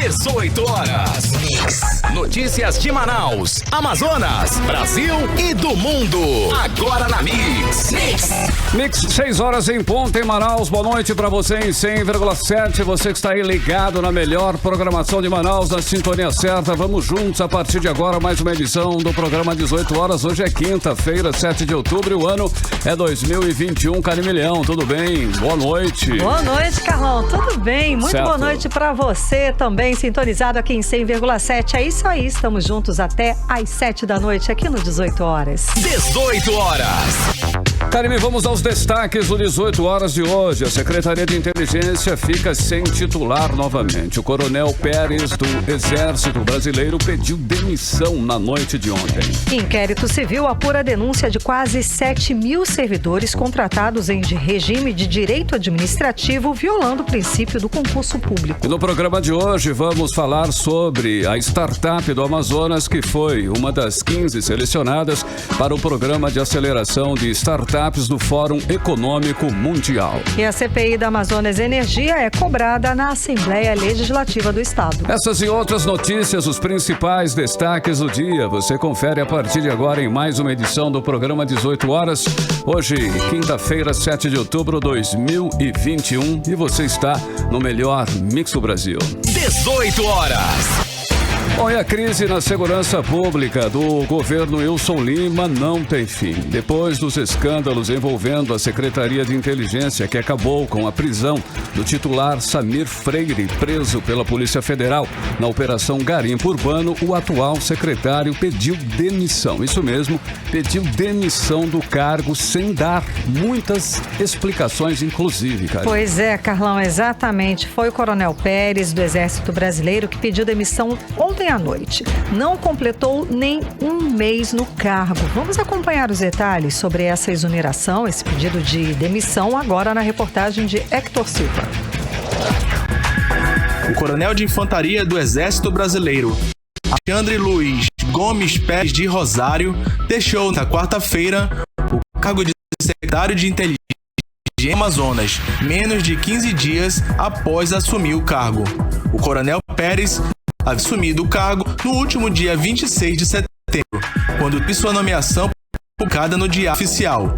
18 horas. Notícias de Manaus, Amazonas, Brasil e do mundo. Agora na Mix. Mix, 6 horas em ponto em Manaus. Boa noite pra você em 100,7. Você que está aí ligado na melhor programação de Manaus, na sintonia certa. Vamos juntos a partir de agora, mais uma edição do programa 18 horas. Hoje é quinta-feira, 7 de outubro, e o ano é 2021. Carimilhão, tudo bem? Boa noite. Boa noite, Carlão. Tudo bem? Muito certo. Boa noite pra você também, sintonizado aqui em 100,7. É isso aí, estamos juntos até às 7 da noite aqui no 18 horas. 18 horas. Karime, vamos aos destaques do 18 horas de hoje. A Secretaria de Inteligência fica sem titular novamente. O Coronel Pérez do Exército Brasileiro pediu demissão na noite de ontem. Inquérito civil apura a denúncia de quase 7 mil servidores contratados em regime de direito administrativo, violando o princípio do concurso público. E no programa de hoje vamos falar sobre a startup do Amazonas, que foi uma das 15 selecionadas para o Programa de Aceleração de Startups do Fórum Econômico Mundial. E a CPI da Amazonas Energia é cobrada na Assembleia Legislativa do Estado. Essas e outras notícias, os principais destaques do dia, você confere a partir de agora em mais uma edição do programa 18 horas. Hoje, quinta-feira, 7 de outubro de 2021, e você está no melhor Mix do Brasil. 18 horas. Bom, e a crise na segurança pública do governo Wilson Lima não tem fim. Depois dos escândalos envolvendo a Secretaria de Inteligência, que acabou com a prisão do titular Samir Freire, preso pela Polícia Federal na Operação Garimpo Urbano, o atual secretário pediu demissão. Isso mesmo, pediu demissão do cargo sem dar muitas explicações, inclusive, cara. Pois é, Carlão, exatamente. Foi o Coronel Pérez do Exército Brasileiro que pediu demissão ontem à noite. Não completou nem um mês no cargo. Vamos acompanhar os detalhes sobre essa exoneração, esse pedido de demissão, agora na reportagem de Hector Silva. O coronel de infantaria do Exército Brasileiro, Alexandre Luiz Gomes Pérez de Rosário, deixou na quarta-feira o cargo de secretário de Inteligência do Amazonas, menos de 15 dias após assumir o cargo. O coronel Pérez havia assumido o cargo no último dia 26 de setembro, quando teve sua nomeação publicada no Diário Oficial.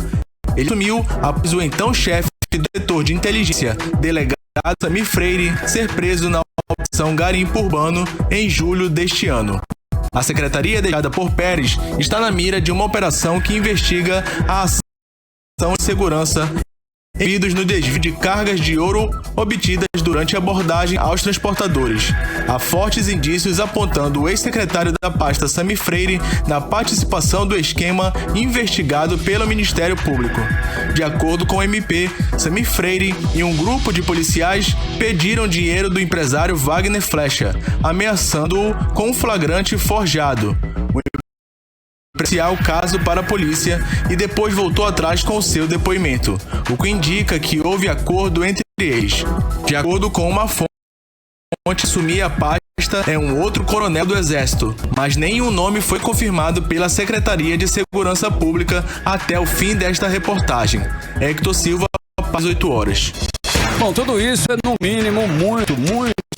Ele assumiu após o então chefe do setor de inteligência, delegado Samir Freire, ser preso na Operação Garimpo Urbano em julho deste ano. A secretaria delegada por Pérez está na mira de uma operação que investiga a ação de segurança envolvidos no desvio de cargas de ouro obtidas durante a abordagem aos transportadores. Há fortes indícios apontando o ex-secretário da pasta Samir Freire na participação do esquema investigado pelo Ministério Público. De acordo com o MP, Samir Freire e um grupo de policiais pediram dinheiro do empresário Wagner Flecha, ameaçando-o com um flagrante forjado. Apreciar o caso para a polícia e depois voltou atrás com o seu depoimento, o que indica que houve acordo entre eles. De acordo com uma fonte, assumir a pasta é um outro coronel do Exército, mas nenhum nome foi confirmado pela Secretaria de Segurança Pública até o fim desta reportagem. Hector Silva, às 8 horas. Bom, tudo isso é no mínimo muito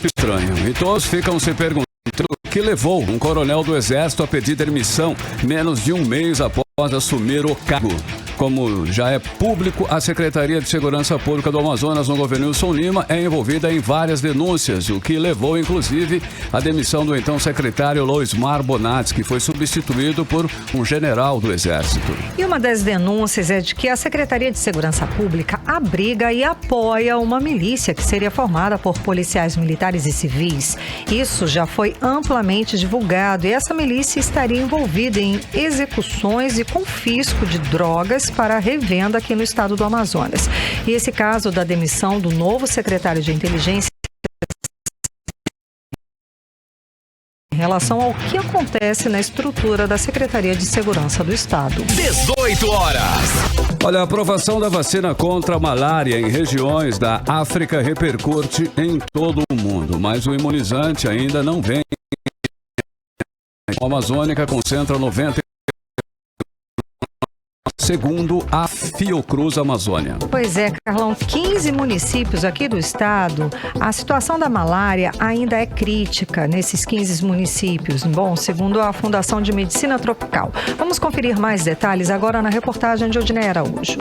estranho, e todos ficam se perguntando o que levou um coronel do Exército a pedir demissão menos de um mês após assumir o cargo. Como já é público, a Secretaria de Segurança Pública do Amazonas no governo Wilson Lima é envolvida em várias denúncias, o que levou, inclusive, à demissão do então secretário Loismar Bonatti, que foi substituído por um general do Exército. E uma das denúncias é de que a Secretaria de Segurança Pública abriga e apoia uma milícia que seria formada por policiais militares e civis. Isso já foi amplamente divulgado e essa milícia estaria envolvida em execuções e confisco de drogas para revenda aqui no estado do Amazonas. E esse caso da demissão do novo secretário de Inteligência em relação ao que acontece na estrutura da Secretaria de Segurança do Estado. 18 horas. Olha, a aprovação da vacina contra a malária em regiões da África repercute em todo o mundo, mas o imunizante ainda não vem. A Amazônica concentra 90 segundo a Fiocruz Amazônia. Pois é, Carlão, 15 municípios aqui do estado, a situação da malária ainda é crítica nesses 15 municípios. Bom, segundo a Fundação de Medicina Tropical. Vamos conferir mais detalhes agora na reportagem de Odinei Araújo.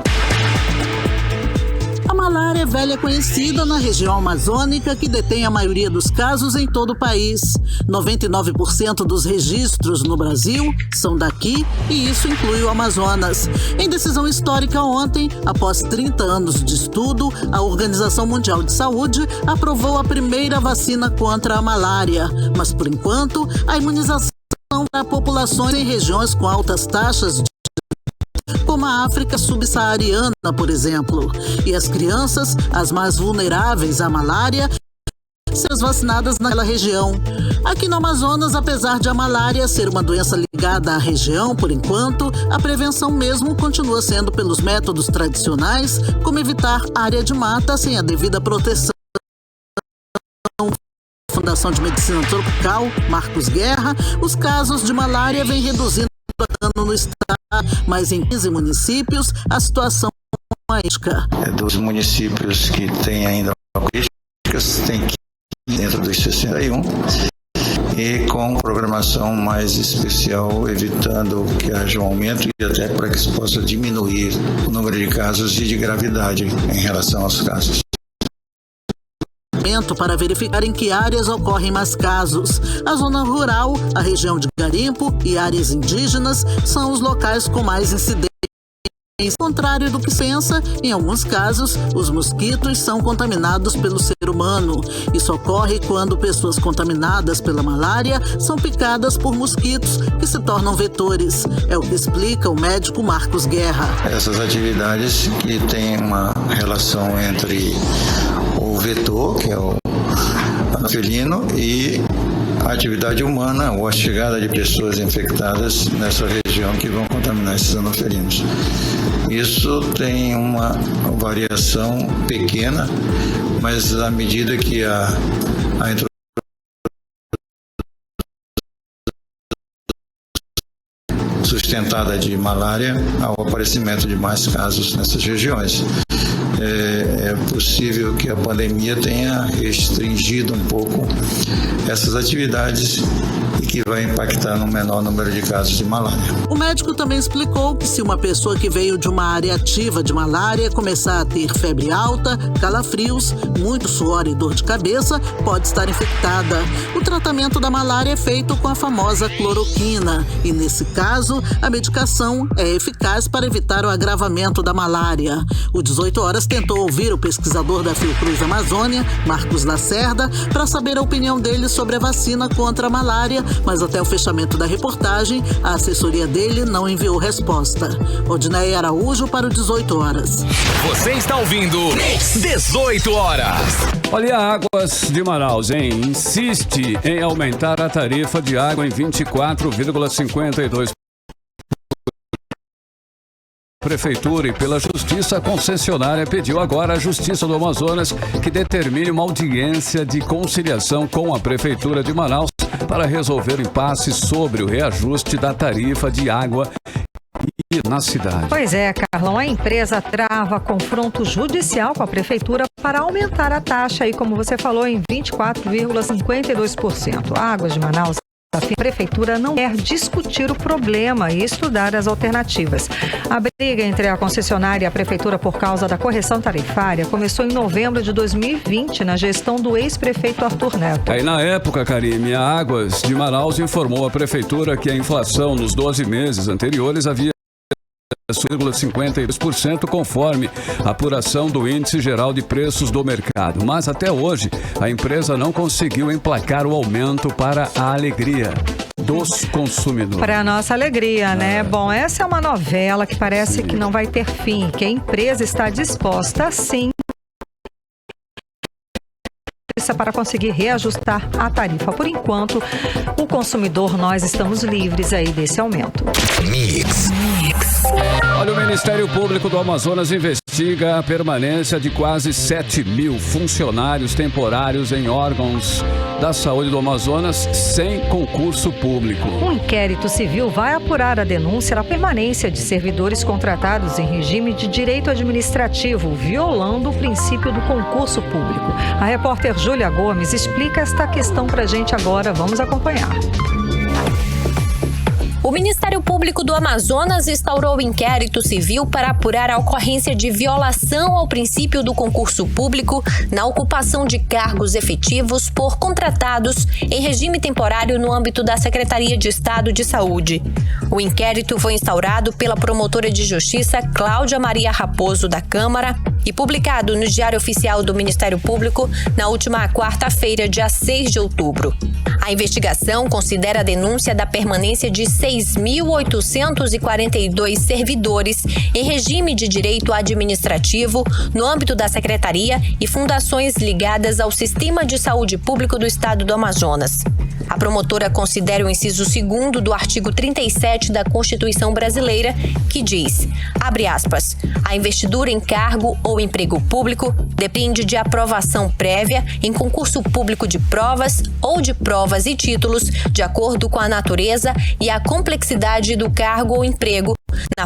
A malária é velha conhecida na região amazônica, que detém a maioria dos casos em todo o país. 99% dos registros no Brasil são daqui, e isso inclui o Amazonas. Em decisão histórica ontem, após 30 anos de estudo, a Organização Mundial de Saúde aprovou a primeira vacina contra a malária. Mas, por enquanto, a imunização para populações em regiões com altas taxas de como a África subsaariana, por exemplo. E as crianças, as mais vulneráveis à malária, serão vacinadas naquela região. Aqui no Amazonas, apesar de a malária ser uma doença ligada à região, por enquanto, a prevenção mesmo continua sendo pelos métodos tradicionais, como evitar área de mata sem a devida proteção. Fundação de Medicina Tropical, Marcos Guerra, os casos de malária vêm reduzindo no estado, mas em 15 municípios a situação é crítica. Dos municípios que têm ainda críticas, tem 15 dentro dos 61 e com programação mais especial, evitando que haja um aumento e até para que se possa diminuir o número de casos e de gravidade em relação aos casos. Para verificar em que áreas ocorrem mais casos. A zona rural, a região de garimpo e áreas indígenas são os locais com mais incidência. Ao contrário do que se pensa, em alguns casos, os mosquitos são contaminados pelo ser humano. Isso ocorre quando pessoas contaminadas pela malária são picadas por mosquitos que se tornam vetores. É o que explica o médico Marcos Guerra. Essas atividades que têm uma relação entre o vetor, que é o anofilino, e a atividade humana ou a chegada de pessoas infectadas nessa região que vão contaminar esses anofelinos. Isso tem uma variação pequena, mas à medida que a sustentada de malária, ao aparecimento de mais casos nessas regiões. É possível que a pandemia tenha restringido um pouco essas atividades e que vai impactar no menor número de casos de malária. O médico também explicou que se uma pessoa que veio de uma área ativa de malária começar a ter febre alta, calafrios, muito suor e dor de cabeça, pode estar infectada. O tratamento da malária é feito com a famosa cloroquina e, nesse caso, a medicação é eficaz para evitar o agravamento da malária. O 18 Horas tentou ouvir o pesquisador da Fiocruz Amazônia, Marcos Lacerda, para saber a opinião dele sobre a vacina contra a malária, mas até o fechamento da reportagem, a assessoria dele não enviou resposta. Odinei Araújo para o 18 Horas. Você está ouvindo 18 Horas. Olha, Águas de Manaus, insiste em aumentar a tarifa de água em 24,52%. Prefeitura e pela Justiça, a concessionária pediu agora à Justiça do Amazonas que determine uma audiência de conciliação com a Prefeitura de Manaus para resolver o impasse sobre o reajuste da tarifa de água na cidade. Pois é, Carlão, a empresa trava confronto judicial com a Prefeitura para aumentar a taxa, aí, como você falou, em 24,52%. Águas de Manaus. A Prefeitura não quer discutir o problema e estudar as alternativas. A briga entre a concessionária e a Prefeitura por causa da correção tarifária começou em novembro de 2020, na gestão do ex-prefeito Arthur Neto. Aí, na época, Karime, a Águas de Manaus informou à Prefeitura que a inflação nos 12 meses anteriores havia 0,52% conforme a apuração do Índice Geral de Preços do Mercado. Mas até hoje, a empresa não conseguiu emplacar o aumento para a alegria dos consumidores. Para a nossa alegria, né? Bom, essa é uma novela que parece que não vai ter fim, que a empresa está disposta, sim, para conseguir reajustar a tarifa. Por enquanto, o consumidor, nós estamos livres aí desse aumento. Mix. Olha, o Ministério Público do Amazonas investiga investiga a permanência de quase 7 mil funcionários temporários em órgãos da saúde do Amazonas sem concurso público. Um inquérito civil vai apurar a denúncia da permanência de servidores contratados em regime de direito administrativo, violando o princípio do concurso público. A repórter Júlia Gomes explica esta questão pra gente agora. Vamos acompanhar. O Ministério Público do Amazonas instaurou inquérito civil para apurar a ocorrência de violação ao princípio do concurso público na ocupação de cargos efetivos por contratados em regime temporário no âmbito da Secretaria de Estado de Saúde. O inquérito foi instaurado pela promotora de Justiça Cláudia Maria Raposo da Câmara e publicado no Diário Oficial do Ministério Público na última quarta-feira, dia 6 de outubro. A investigação considera a denúncia da permanência de 6.842 servidores em regime de direito administrativo no âmbito da Secretaria e fundações ligadas ao Sistema de Saúde Público do Estado do Amazonas. A promotora considera o inciso 2º do artigo 37 da Constituição Brasileira, que diz, abre aspas, a investidura em cargo ou emprego público depende de aprovação prévia em concurso público de provas ou de provas e títulos, de acordo com a natureza e a complexidade do cargo ou emprego, na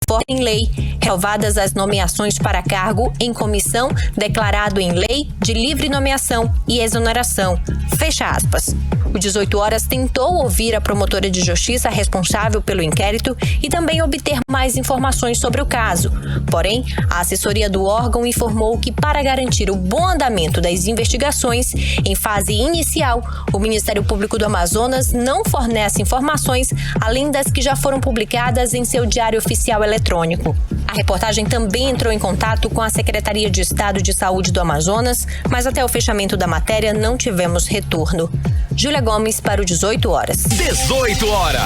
forma em lei, ressalvadas as nomeações para cargo em comissão declarado em lei de livre nomeação e exoneração. Fecha aspas. O 18 Horas tentou ouvir a promotora de justiça responsável pelo inquérito e também obter mais informações sobre o caso. Porém, a assessoria do órgão informou que, para garantir o bom andamento das investigações, em fase inicial, o Ministério Público do Amazonas não fornece informações além das que já foram publicadas em seu Diário Oficial Eletrônico. A reportagem também entrou em contato com a Secretaria de Estado de Saúde do Amazonas, mas até o fechamento da matéria não tivemos retorno. Júlia Gomes para o 18 Horas. 18 horas.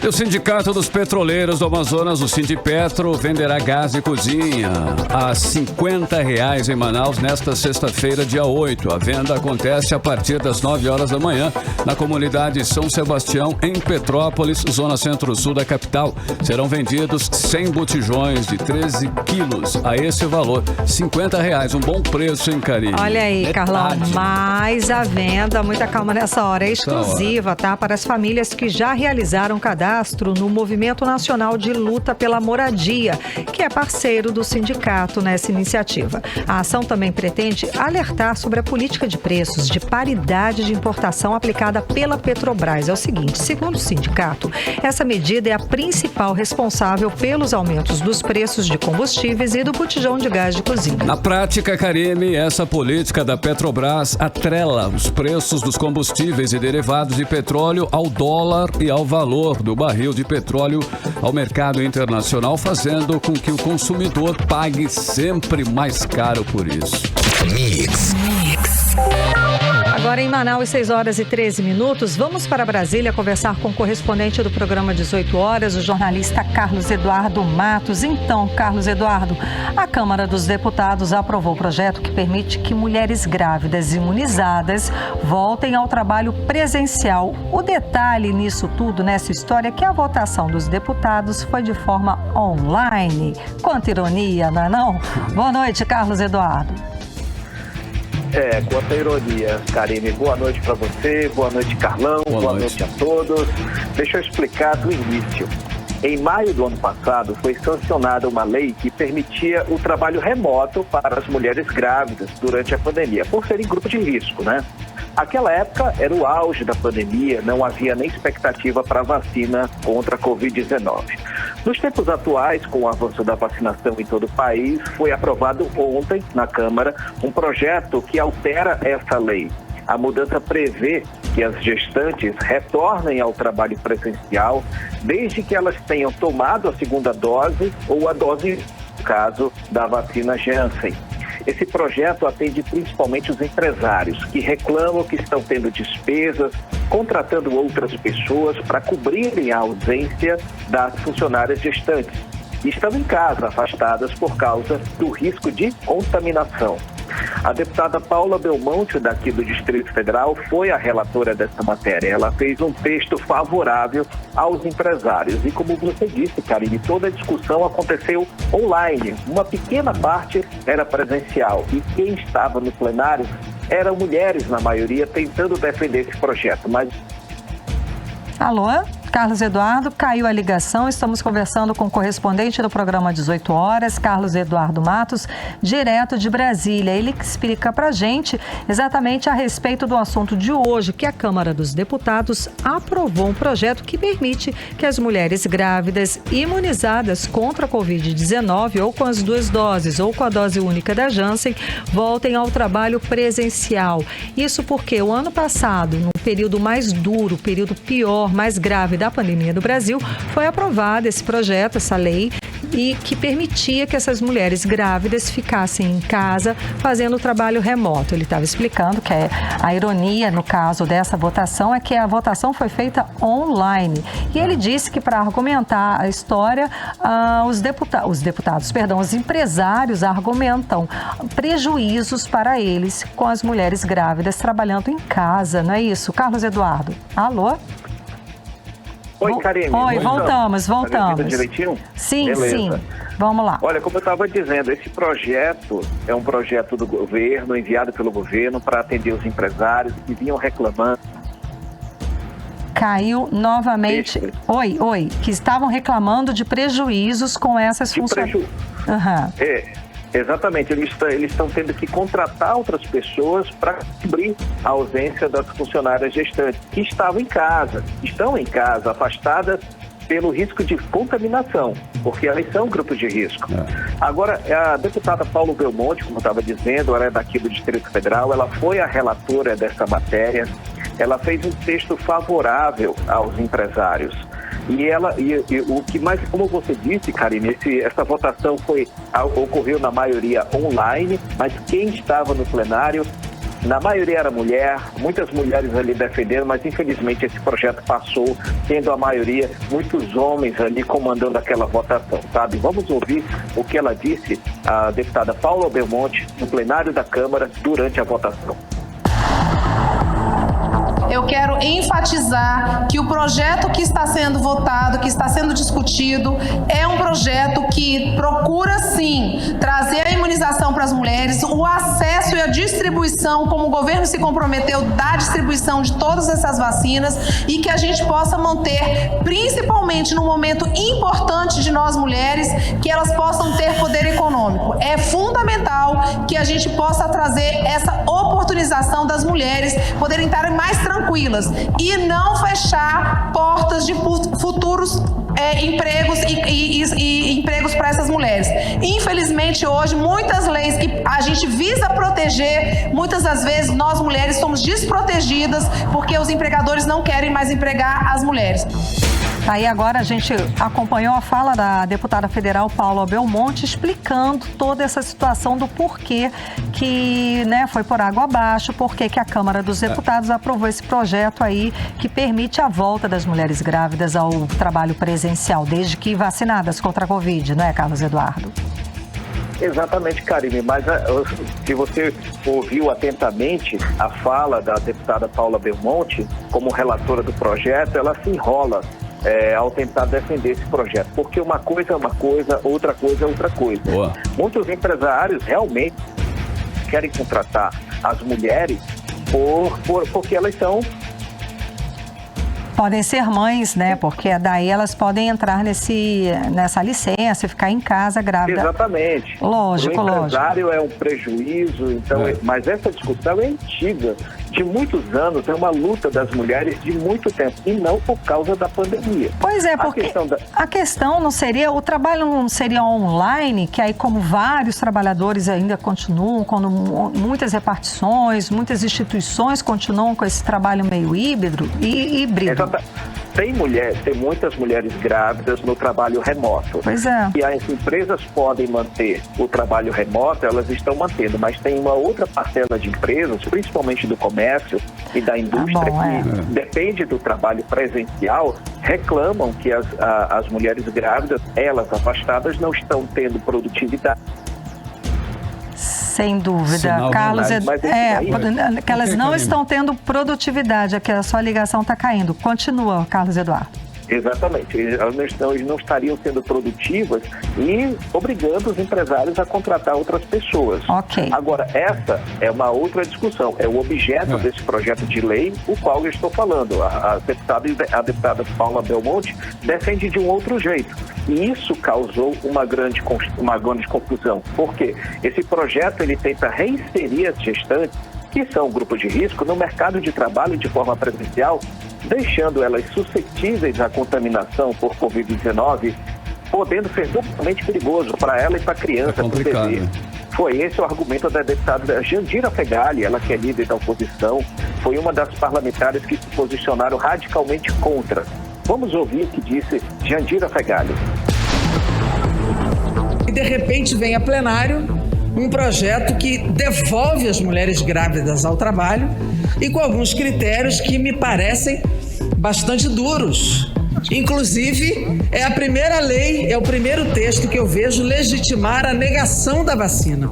E o Sindicato dos Petroleiros do Amazonas, o Sindipetro, venderá gás de cozinha a R$ 50 em Manaus nesta sexta-feira, dia 8. A venda acontece a partir das 9 horas da manhã na comunidade São Sebastião, em Petrópolis, zona centro-sul da capital. Serão vendidos 100 botijões de 13 quilos a esse valor, R$ 50. Um bom preço, hein, Karine? Olha aí, Metade. Carlão, mais a venda, muita calma nessa hora, é exclusiva, tá? Para as famílias que já realizaram cadastro no Movimento Nacional de Luta pela Moradia, que é parceiro do sindicato nessa iniciativa. A ação também pretende alertar sobre a política de preços de paridade de importação aplicada pela Petrobras. É o seguinte, segundo o sindicato, essa medida é a principal responsável pelos aumentos dos preços de combustíveis e do botijão de gás de cozinha. Na prática, Karine, essa política da Petrobras atrela os preços dos combustíveis e derivados de petróleo ao dólar e ao valor do barril de petróleo ao mercado internacional, fazendo com que o consumidor pague sempre mais caro por isso. Mix. Agora em Manaus, 6 horas e 13 minutos, vamos para Brasília conversar com o correspondente do programa 18 Horas, o jornalista Carlos Eduardo Matos. Então, Carlos Eduardo, a Câmara dos Deputados aprovou o projeto que permite que mulheres grávidas imunizadas voltem ao trabalho presencial. O detalhe nisso tudo, nessa história, é que a votação dos deputados foi de forma online. Quanta ironia, não é não? Boa noite, Carlos Eduardo. Quanta ironia, Karine. Boa noite para você, boa noite, Carlão, boa noite a todos. Deixa eu explicar do início. Em maio do ano passado, foi sancionada uma lei que permitia o trabalho remoto para as mulheres grávidas durante a pandemia, por serem grupo de risco, né? Aquela época era o auge da pandemia, não havia nem expectativa para a vacina contra a Covid-19. Nos tempos atuais, com o avanço da vacinação em todo o país, foi aprovado ontem na Câmara um projeto que altera essa lei. A mudança prevê que as gestantes retornem ao trabalho presencial desde que elas tenham tomado a segunda dose ou a dose, no caso, da vacina Janssen. Esse projeto atende principalmente os empresários que reclamam que estão tendo despesas, contratando outras pessoas para cobrirem a ausência das funcionárias gestantes e estão em casa, afastadas por causa do risco de contaminação. A deputada Paula Belmonte, daqui do Distrito Federal, foi a relatora dessa matéria. Ela fez um texto favorável aos empresários. E como você disse, Karine, toda a discussão aconteceu online. Uma pequena parte era presencial. E quem estava no plenário eram mulheres, na maioria, tentando defender esse projeto. Mas... Alô? Carlos Eduardo, caiu a ligação, estamos conversando com o correspondente do programa 18 Horas, Carlos Eduardo Matos, direto de Brasília. Ele explica pra gente exatamente a respeito do assunto de hoje, que a Câmara dos Deputados aprovou um projeto que permite que as mulheres grávidas imunizadas contra a Covid-19 ou com as 2 doses ou com a dose única da Janssen voltem ao trabalho presencial. Isso porque o ano passado, no período mais duro, período pior, mais grave da pandemia do Brasil, foi aprovado esse projeto, essa lei, e que permitia que essas mulheres grávidas ficassem em casa fazendo o trabalho remoto. Ele estava explicando que a ironia, no caso dessa votação, é que a votação foi feita online. E ele disse que, para argumentar a história, os empresários argumentam prejuízos para eles com as mulheres grávidas trabalhando em casa, não é isso? Carlos Eduardo, alô? Oi, Karine. Oi, voltamos. Tá me direitinho? Sim, beleza. sim. Vamos lá. Olha, como eu estava dizendo, esse projeto é um projeto do governo, enviado pelo governo para atender os empresários que vinham reclamando. Caiu novamente. Oi. Que estavam reclamando de prejuízos com essas funções. Exatamente, eles estão tendo que contratar outras pessoas para cobrir a ausência das funcionárias gestantes, que estão em casa, afastadas pelo risco de contaminação, porque elas são grupos de risco. Agora, a deputada Paula Belmonte, como eu estava dizendo, ela é daqui do Distrito Federal, ela foi a relatora dessa matéria, ela fez um texto favorável aos empresários. E o que mais, como você disse, Karine, essa votação ocorreu na maioria online, mas quem estava no plenário, na maioria era mulher, muitas mulheres ali defendendo, mas infelizmente esse projeto passou, tendo a maioria, muitos homens ali comandando aquela votação, sabe? Vamos ouvir o que ela disse, a deputada Paula Belmonte, no plenário da Câmara, durante a votação. Eu quero enfatizar que o projeto que está sendo votado, que está sendo discutido, é um projeto que procura, sim, trazer a imunização para as mulheres, o acesso e a distribuição, como o governo se comprometeu, da distribuição de todas essas vacinas, e que a gente possa manter, principalmente num momento importante de nós mulheres, que elas possam ter poder econômico. É fundamental que a gente possa trazer essa oportunização das mulheres poderem estar mais tranquilas e não fechar portas de futuros empregos e empregos para essas mulheres. Infelizmente, hoje, muitas leis que a gente visa proteger, muitas das vezes nós mulheres somos desprotegidas porque os empregadores não querem mais empregar as mulheres. Aí agora a gente acompanhou a fala da deputada federal Paula Belmonte explicando toda essa situação do porquê que, foi por água abaixo, porquê que a Câmara dos Deputados aprovou esse projeto aí que permite a volta das mulheres grávidas ao trabalho presencial, desde que vacinadas contra a Covid, não é, Carlos Eduardo? Exatamente, Karine, mas se você ouviu atentamente a fala da deputada Paula Belmonte, como relatora do projeto, ela se enrola ao tentar defender esse projeto, porque uma coisa é uma coisa, outra coisa é outra coisa. Boa. Muitos empresários realmente querem contratar as mulheres porque elas são... Podem ser mães, porque daí elas podem entrar nessa licença e ficar em casa grávida. Exatamente. Lógico. O empresário é um prejuízo, então, mas essa discussão é antiga, de muitos anos, é uma luta das mulheres de muito tempo, e não por causa da pandemia. Pois é, porque a questão não seria, o trabalho não seria online, que aí como vários trabalhadores ainda continuam, quando muitas repartições, muitas instituições continuam com esse trabalho meio híbrido. Tem muitas mulheres grávidas no trabalho remoto. Pois é. E as empresas podem manter o trabalho remoto, elas estão mantendo, mas tem uma outra parcela de empresas, principalmente do comércio e da indústria, que depende do trabalho presencial, reclamam que as mulheres grávidas, elas afastadas, não estão tendo produtividade. Sem dúvida. Carlos, que elas não estão tendo produtividade, aqui a sua ligação está caindo. Continua, Carlos Eduardo. Exatamente, elas não estariam sendo produtivas e obrigando os empresários a contratar outras pessoas. Ok. Agora, essa é uma outra discussão, é o objeto desse projeto de lei, o qual eu estou falando. A deputada Paula Belmonte defende de um outro jeito. E isso causou uma grande confusão. Por quê? Esse projeto ele tenta reinserir as gestantes, que são um grupo de risco, no mercado de trabalho de forma presencial, deixando elas suscetíveis à contaminação por Covid-19, podendo ser duplamente perigoso para ela e para a criança, para o bebê. Foi esse o argumento da deputada Jandira Fegali, ela que é líder da oposição, foi uma das parlamentares que se posicionaram radicalmente contra. Vamos ouvir o que disse Jandira Fegali. E de repente vem a plenário um projeto que devolve as mulheres grávidas ao trabalho e com alguns critérios que me parecem bastante duros. Inclusive, é a primeira lei, é o primeiro texto que eu vejo legitimar a negação da vacina.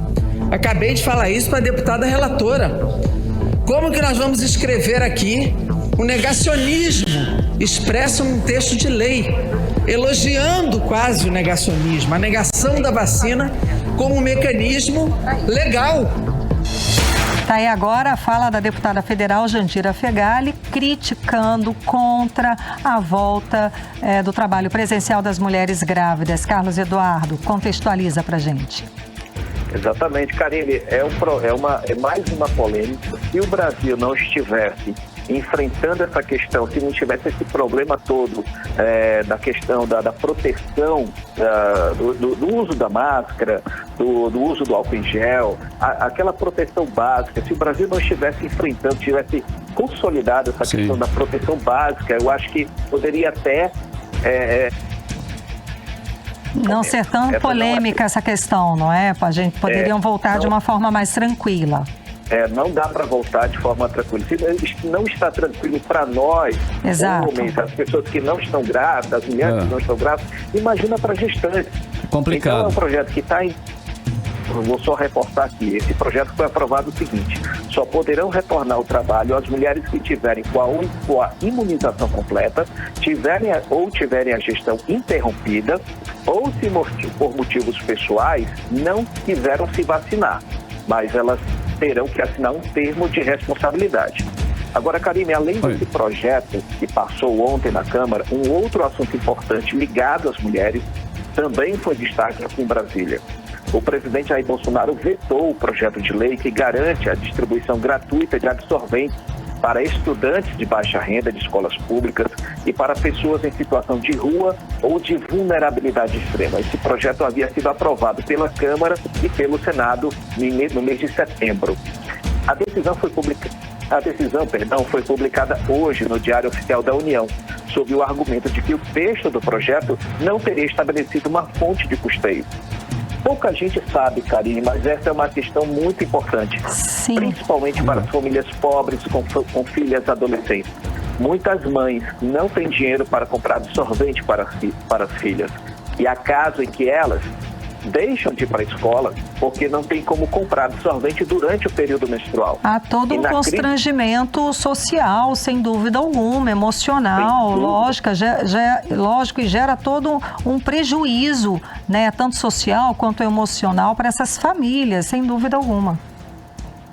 Acabei de falar isso para a deputada relatora. Como que nós vamos escrever aqui o negacionismo expresso num texto de lei, elogiando quase o negacionismo, a negação da vacina como um mecanismo legal? Tá aí agora a fala da deputada federal Jandira Fegali, criticando contra a volta do trabalho presencial das mulheres grávidas. Carlos Eduardo, contextualiza pra gente. Exatamente, Karine, é mais uma polêmica. Se o Brasil não estivesse enfrentando essa questão, se não tivesse esse problema todo da questão da proteção, do uso da máscara, do uso do álcool em gel, aquela proteção básica, se o Brasil não estivesse enfrentando, tivesse consolidado essa questão da proteção básica, eu acho que poderia até... não ser tão polêmica essa questão, não é? A gente poderiam voltar de uma forma mais tranquila. Não dá para voltar de forma tranquila. Se não está tranquilo para nós, homens, as pessoas que não estão grávidas, as mulheres que não estão grávidas, imagina para gestantes. Complicado. Então é um projeto que está em... Eu vou só reportar aqui. Esse projeto foi aprovado o seguinte: só poderão retornar ao trabalho as mulheres que tiverem com a imunização completa, tiverem a gestão interrompida ou se por motivos pessoais não quiseram se vacinar, mas elas terão que assinar um termo de responsabilidade. Agora, Karine, além desse projeto que passou ontem na Câmara, um outro assunto importante ligado às mulheres também foi destaque aqui em Brasília. O presidente Jair Bolsonaro vetou o projeto de lei que garante a distribuição gratuita de absorventes para estudantes de baixa renda de escolas públicas e para pessoas em situação de rua ou de vulnerabilidade extrema. Esse projeto havia sido aprovado pela Câmara e pelo Senado no mês de setembro. A decisão foi publicada hoje no Diário Oficial da União, sob o argumento de que o texto do projeto não teria estabelecido uma fonte de custeio. Pouca gente sabe, Karine, mas essa é uma questão muito importante, principalmente para as famílias pobres com filhas adolescentes. Muitas mães não têm dinheiro para comprar absorvente para as filhas. E há casos em que elas deixam de ir para a escola porque não tem como comprar absorvente durante o período menstrual. Há todo um constrangimento social, sem dúvida alguma, emocional, lógico, e gera todo um prejuízo, né, tanto social quanto emocional para essas famílias, sem dúvida alguma.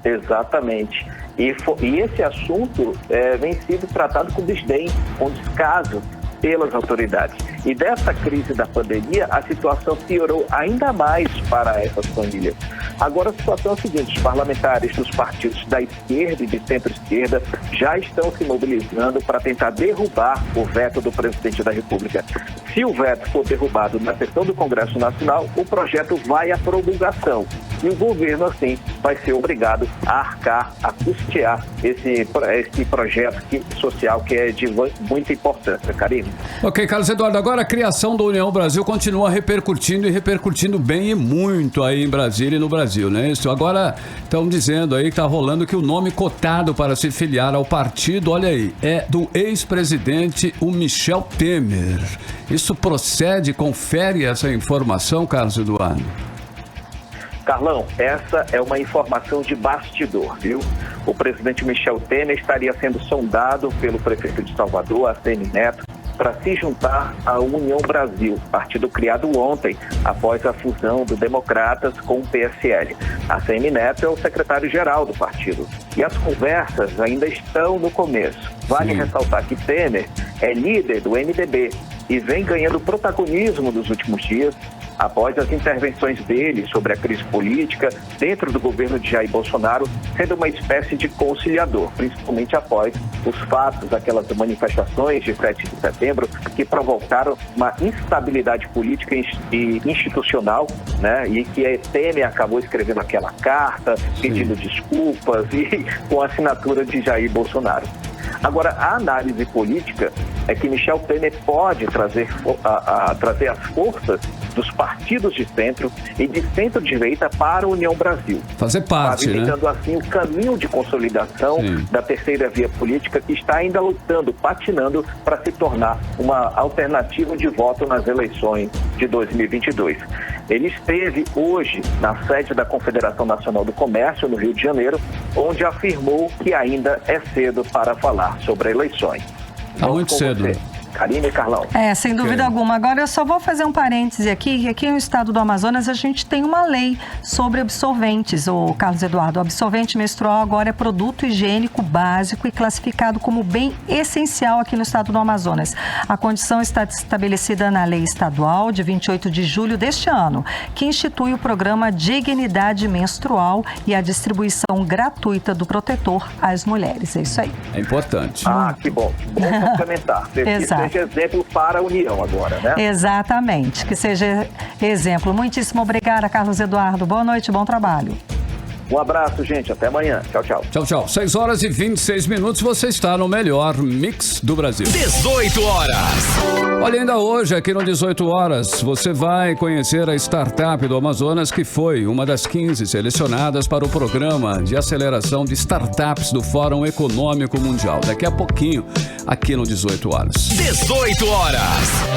Exatamente. E esse assunto vem sendo tratado com desdém, com descaso pelas autoridades. E dessa crise da pandemia, a situação piorou ainda mais para essas famílias. Agora a situação é a seguinte: os parlamentares dos partidos da esquerda e de centro-esquerda já estão se mobilizando para tentar derrubar o veto do presidente da República. Se o veto for derrubado na sessão do Congresso Nacional, o projeto vai à promulgação. E o governo, assim, vai ser obrigado a arcar, a custear esse projeto social que é de muita importância. Karine. Ok, Carlos Eduardo, agora a criação da União Brasil continua repercutindo bem e muito aí em Brasília e no Brasil, né? Isso agora estão dizendo aí que está rolando que o nome cotado para se filiar ao partido, olha aí, é do ex-presidente o Michel Temer. Isso procede, confere essa informação, Carlos Eduardo? Carlão, essa é uma informação de bastidor, viu? O presidente Michel Temer estaria sendo sondado pelo prefeito de Salvador, ACM Neto, para se juntar à União Brasil, partido criado ontem, após a fusão do Democratas com o PSL. ACM Neto é o secretário-geral do partido. E as conversas ainda estão no começo. Vale ressaltar que Temer é líder do MDB e vem ganhando protagonismo nos últimos dias, após as intervenções dele sobre a crise política dentro do governo de Jair Bolsonaro, sendo uma espécie de conciliador, principalmente após os fatos, aquelas manifestações de 7 de setembro, que provocaram uma instabilidade política e institucional, né? E que Temer acabou escrevendo aquela carta, pedindo desculpas e com a assinatura de Jair Bolsonaro. Agora, a análise política é que Michel Temer pode trazer as forças dos partidos de centro e de centro-direita para a União Brasil. Fazer parte, pavimentando assim o caminho de consolidação da terceira via política que está ainda lutando, patinando para se tornar uma alternativa de voto nas eleições de 2022. Ele esteve hoje na sede da Confederação Nacional do Comércio, no Rio de Janeiro, onde afirmou que ainda é cedo para falar sobre eleições. Está muito cedo. Karine e Carlão. Sem dúvida alguma. Agora eu só vou fazer um parêntese aqui, que aqui no estado do Amazonas a gente tem uma lei sobre absorventes, o Carlos Eduardo. O absorvente menstrual agora é produto higiênico básico e classificado como bem essencial aqui no estado do Amazonas. A condição está estabelecida na lei estadual de 28 de julho deste ano, que institui o programa Dignidade Menstrual e a distribuição gratuita do protetor às mulheres. É isso aí. É importante. Que bom. Vamos complementar. Exato. Seja exemplo para a União agora, né? Exatamente, que seja exemplo. Muitíssimo obrigada, Carlos Eduardo. Boa noite, bom trabalho. Um abraço, gente. Até amanhã. Tchau, tchau. Tchau, tchau. 6 horas e 26 minutos. Você está no melhor mix do Brasil. 18 horas. Olha, ainda hoje, aqui no 18 horas, você vai conhecer a startup do Amazonas, que foi uma das 15 selecionadas para o programa de aceleração de startups do Fórum Econômico Mundial. Daqui a pouquinho, aqui no 18 horas. 18 horas.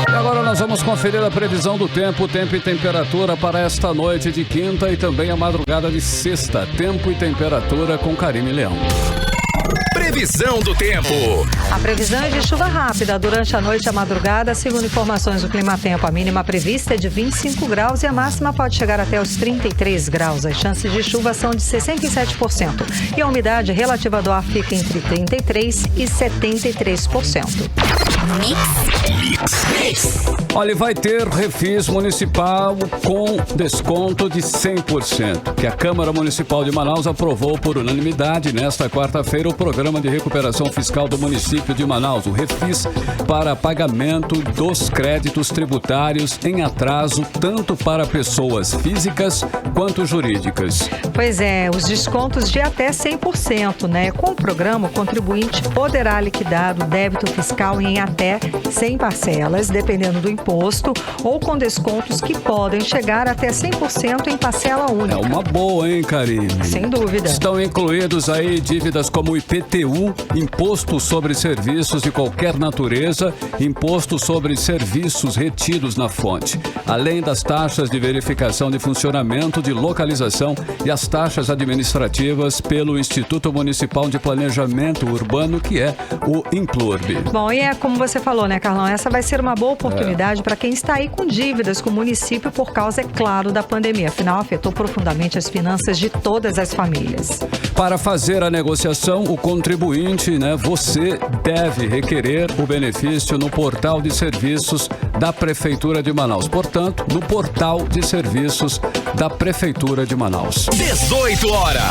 E agora nós vamos conferir a previsão do tempo e temperatura para esta noite de quinta e também a madrugada de sexta. Tempo e temperatura com Karine Leão. Previsão do tempo. A previsão é de chuva rápida durante a noite e a madrugada. Segundo informações do Climatempo, a mínima prevista é de 25 graus e a máxima pode chegar até os 33 graus. As chances de chuva são de 67% e a umidade relativa do ar fica entre 33% e 73%. Olha, vai ter refis municipal com desconto de 100%, que a Câmara Municipal de Manaus aprovou por unanimidade nesta quarta-feira o Programa de Recuperação Fiscal do município de Manaus, o refis para pagamento dos créditos tributários em atraso, tanto para pessoas físicas quanto jurídicas. Pois é, os descontos de até 100%, né? Com o programa, o contribuinte poderá liquidar o débito fiscal em até 100 parcelas, dependendo do imposto, ou com descontos que podem chegar até 100% em parcela única. É uma boa, hein, Karine? Sem dúvida. Estão incluídos aí dívidas como IPTU, Imposto sobre Serviços de qualquer natureza, Imposto sobre Serviços retidos na fonte, além das taxas de verificação de funcionamento, de localização e as taxas administrativas pelo Instituto Municipal de Planejamento Urbano, que é o INPLURB. Bom, e é como você falou, né, Carlão? Essa vai ser uma boa oportunidade para quem está aí com dívidas com o município por causa, é claro, da pandemia. Afinal, afetou profundamente as finanças de todas as famílias. Para fazer a negociação, o contribuinte, você deve requerer o benefício no portal de serviços da Prefeitura de Manaus. Portanto, no portal de serviços da Prefeitura de Manaus. 18 horas.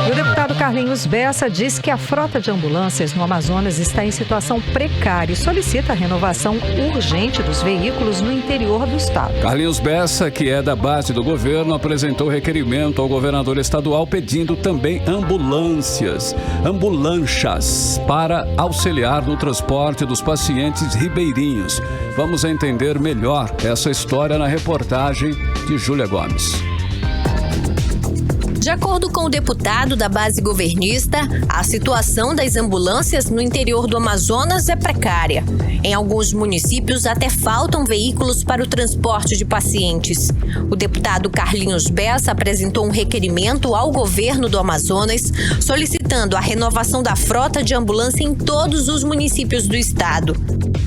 E o deputado Carlinhos Bessa diz que a frota de ambulâncias no Amazonas está em situação precária e solicita a renovação urgente dos veículos no interior do estado. Carlinhos Bessa, que é da base do governo, apresentou requerimento ao governador estadual pedindo também ambulâncias para auxiliar no transporte dos pacientes ribeirinhos. Vamos entender melhor essa história na reportagem de Júlia Gomes. De acordo com o deputado da base governista, a situação das ambulâncias no interior do Amazonas é precária. Em alguns municípios até faltam veículos para o transporte de pacientes. O deputado Carlinhos Bessa apresentou um requerimento ao governo do Amazonas solicitando a renovação da frota de ambulância em todos os municípios do estado.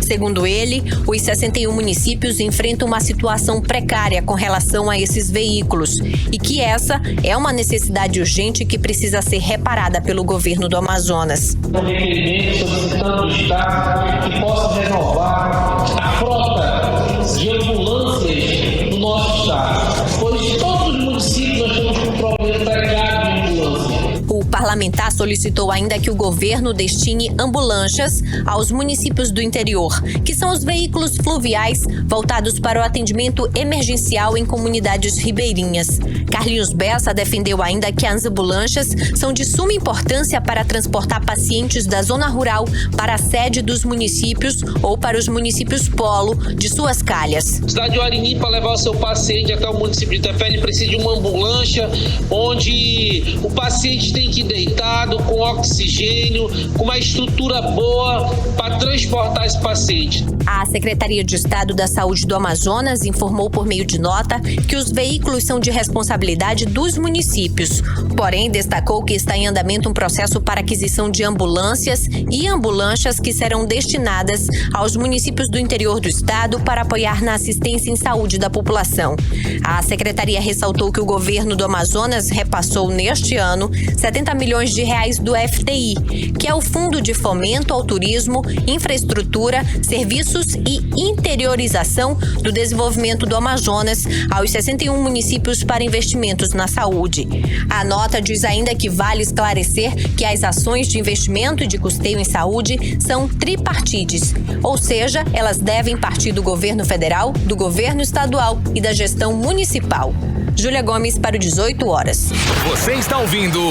Segundo ele, os 61 municípios enfrentam uma situação precária com relação a esses veículos e que essa é uma necessidade urgente que precisa ser reparada pelo governo do Amazonas. Um requerimento solicitando o Estado que possa renovar a frota de ambulâncias no nosso Estado, pois todos os municípios nós temos um problema precário de ambulância. O parlamentar solicitou ainda que o governo destine ambulâncias aos municípios do interior, que são os veículos fluviais voltados para o atendimento emergencial em comunidades ribeirinhas. Carlinhos Bessa defendeu ainda que as ambulâncias são de suma importância para transportar pacientes da zona rural para a sede dos municípios ou para os municípios polo de suas calhas. Cidade de Uarini, para levar o seu paciente até o município de Itapé, ele precisa de uma ambulância onde o paciente tem que ir deitado, com oxigênio, com uma estrutura boa para transportar esse paciente. A Secretaria de Estado da Saúde do Amazonas informou por meio de nota que os veículos são de responsabilidade dos municípios. Porém, destacou que está em andamento um processo para aquisição de ambulâncias e ambulâncias que serão destinadas aos municípios do interior do estado para apoiar na assistência em saúde da população. A Secretaria ressaltou que o governo do Amazonas repassou neste ano 70 milhões de reais do FTI, que é o Fundo de Fomento ao Turismo, Infraestrutura, Serviços e Interiorização do Desenvolvimento do Amazonas aos 61 municípios para investimentos na saúde. A nota diz ainda que vale esclarecer que as ações de investimento e de custeio em saúde são tripartites, ou seja, elas devem partir do governo federal, do governo estadual e da gestão municipal. Júlia Gomes para o 18 horas. Você está ouvindo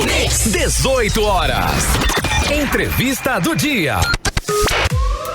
18 horas. Entrevista do dia.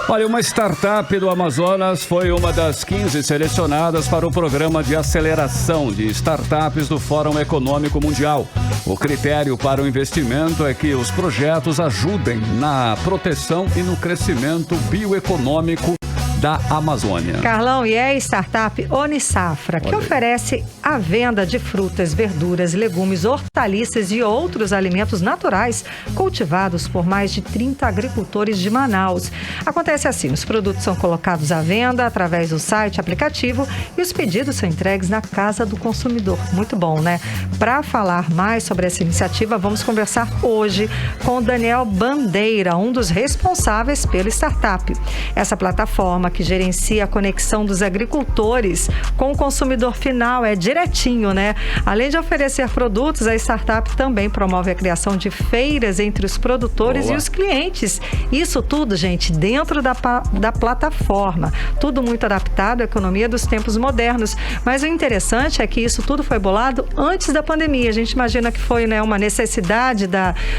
Olha, uma startup do Amazonas foi uma das 15 selecionadas para o programa de aceleração de startups do Fórum Econômico Mundial. O critério para o investimento é que os projetos ajudem na proteção e no crescimento bioeconômico da Amazônia. Carlão, e é a startup Unisafra, que oferece a venda de frutas, verduras, legumes, hortaliças e outros alimentos naturais cultivados por mais de 30 agricultores de Manaus. Acontece assim, os produtos são colocados à venda através do site, aplicativo, e os pedidos são entregues na casa do consumidor. Muito bom, né? Para falar mais sobre essa iniciativa, vamos conversar hoje com o Daniel Bandeira, um dos responsáveis pela startup. Essa plataforma que gerencia a conexão dos agricultores com o consumidor final, é direitinho, né? Além de oferecer produtos, a startup também promove a criação de feiras entre os produtores e os clientes. Isso tudo, gente, dentro da plataforma. Tudo muito adaptado à economia dos tempos modernos. Mas o interessante é que isso tudo foi bolado antes da pandemia. A gente imagina que foi, né, uma necessidade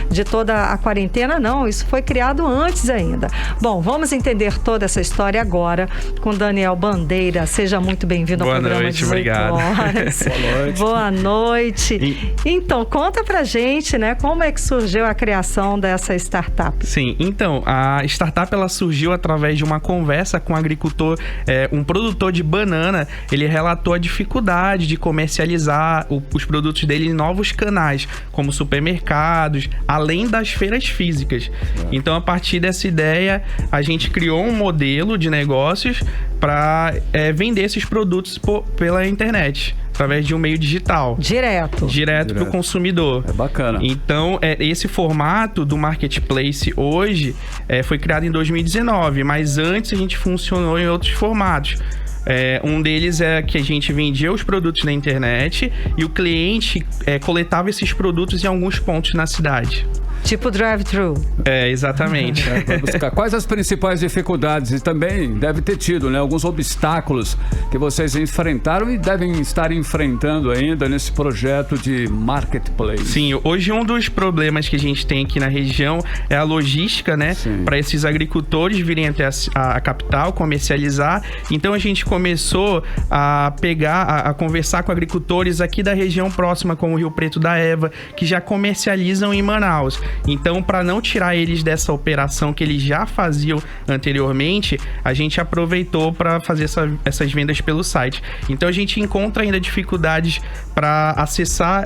de toda a quarentena. Não, isso foi criado antes ainda. Bom, vamos entender toda essa história agora com Daniel Bandeira. Seja muito bem-vindo ao programa 18 Horas. Boa noite. Boa noite. Então, conta pra gente, né, como é que surgiu a criação dessa startup? Sim, então, a startup ela surgiu através de uma conversa com um agricultor, um produtor de banana. Ele relatou a dificuldade de comercializar os produtos dele em novos canais, como supermercados, além das feiras físicas. Então, a partir dessa ideia, a gente criou um modelo de negócios para vender esses produtos pela internet, através de um meio digital. Direto para o consumidor. É bacana. Então, esse formato do marketplace hoje foi criado em 2019, mas antes a gente funcionou em outros formatos. Um deles é que a gente vendia os produtos na internet e o cliente coletava esses produtos em alguns pontos na cidade. Tipo drive-thru. Exatamente. Para buscar. Quais as principais dificuldades? E também deve ter tido, né, alguns obstáculos que vocês enfrentaram e devem estar enfrentando ainda nesse projeto de marketplace. Sim, hoje um dos problemas que a gente tem aqui na região é a logística, né? Para esses agricultores virem até a capital, comercializar. Então a gente começou a a conversar com agricultores aqui da região próxima, como o Rio Preto da Eva, que já comercializam em Manaus. Então, para não tirar eles dessa operação que eles já faziam anteriormente, a gente aproveitou para fazer essas vendas pelo site. Então, a gente encontra ainda dificuldades para acessar